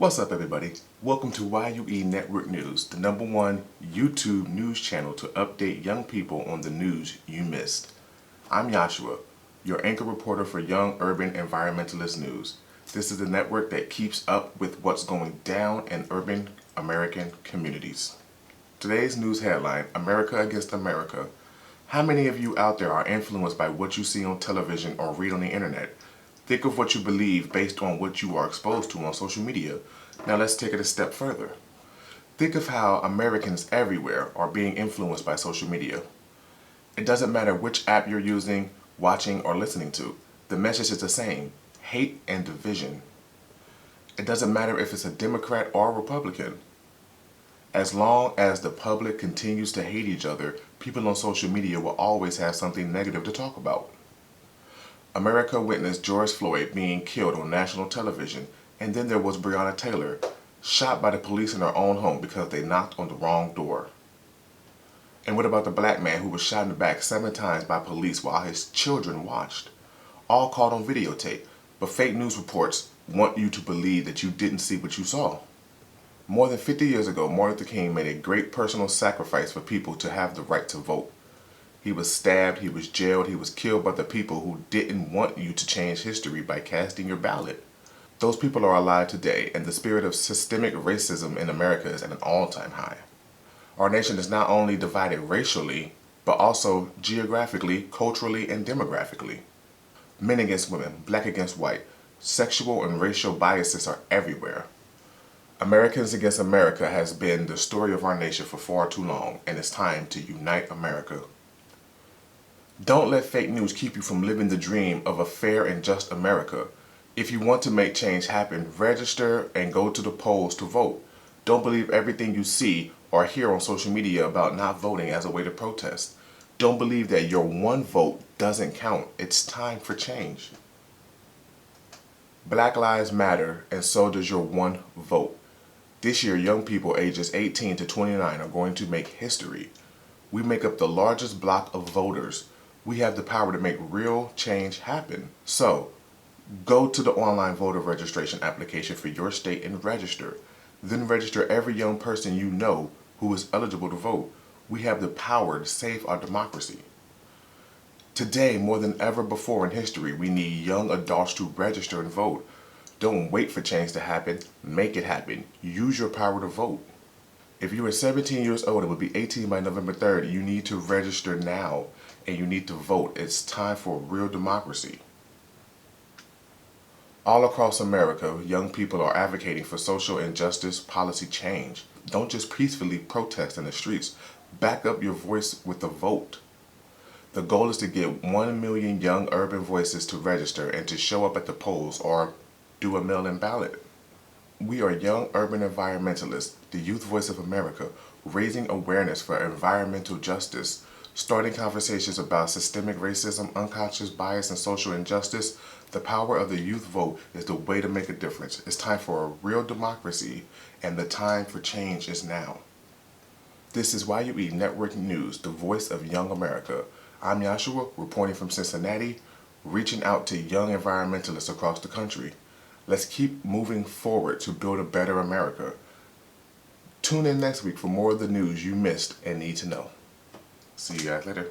What's up, everybody? Welcome to YUE Network News, the #1 YouTube news channel to update young people on the news you missed. I'm Joshua, your anchor reporter for Young Urban Environmentalist News. This is the network that keeps up with what's going down in urban American communities. Today's news headline, America Against America. How many of you out there are influenced by what you see on television or read on the internet? Think of what you believe based on what you are exposed to on social media. Now let's take it a step further. Think of how Americans everywhere are being influenced by social media. It doesn't matter which app you're using, watching, or listening to. The message is the same: hate and division. It doesn't matter if it's a Democrat or a Republican. As long as the public continues to hate each other, people on social media will always have something negative to talk about. America witnessed George Floyd being killed on national television, and then there was Breonna Taylor, shot by the police in her own home because they knocked on the wrong door. And what about the black man who was shot in the back 7 times by police while his children watched? All caught on videotape, but fake news reports want you to believe that you didn't see what you saw. More than 50 years ago, Martin Luther King made a great personal sacrifice for people to have the right to vote. He was stabbed, he was jailed, he was killed by the people who didn't want you to change history by casting your ballot. Those people are alive today, and the spirit of systemic racism in America is at an all-time high. Our nation is not only divided racially, but also geographically, culturally, and demographically. Men against women, black against white, sexual and racial biases are everywhere. Americans Against America has been the story of our nation for far too long, and it's time to unite America. Don't let fake news keep you from living the dream of a fair and just America. If you want to make change happen, register and go to the polls to vote. Don't believe everything you see or hear on social media about not voting as a way to protest. Don't believe that your one vote doesn't count. It's time for change. Black lives matter, and so does your one vote. This year, young people ages 18 to 29 are going to make history. We make up the largest block of voters. We have the power to make real change happen. So, go to the online voter registration application for your state and register. Then register every young person you know who is eligible to vote. We have the power to save our democracy. Today, more than ever before in history, we need young adults to register and vote. Don't wait for change to happen. Make it happen. Use your power to vote. If you are 17 years old and will be 18 by November 3rd, you need to register now and you need to vote. It's time for real democracy. All across America, young people are advocating for social injustice policy change. Don't just peacefully protest in the streets. Back up your voice with a vote. The goal is to get 1 million young urban voices to register and to show up at the polls or do a mail-in ballot. We are Young Urban Environmentalists, the youth voice of America, raising awareness for environmental justice, starting conversations about systemic racism, unconscious bias, and social injustice. The power of the youth vote is the way to make a difference. It's time for a real democracy, and the time for change is now. This is YUE Network News, the voice of young America. I'm Joshua, reporting from Cincinnati, reaching out to young environmentalists across the country. Let's keep moving forward to build a better America. Tune in next week for more of the news you missed and need to know. See you guys later.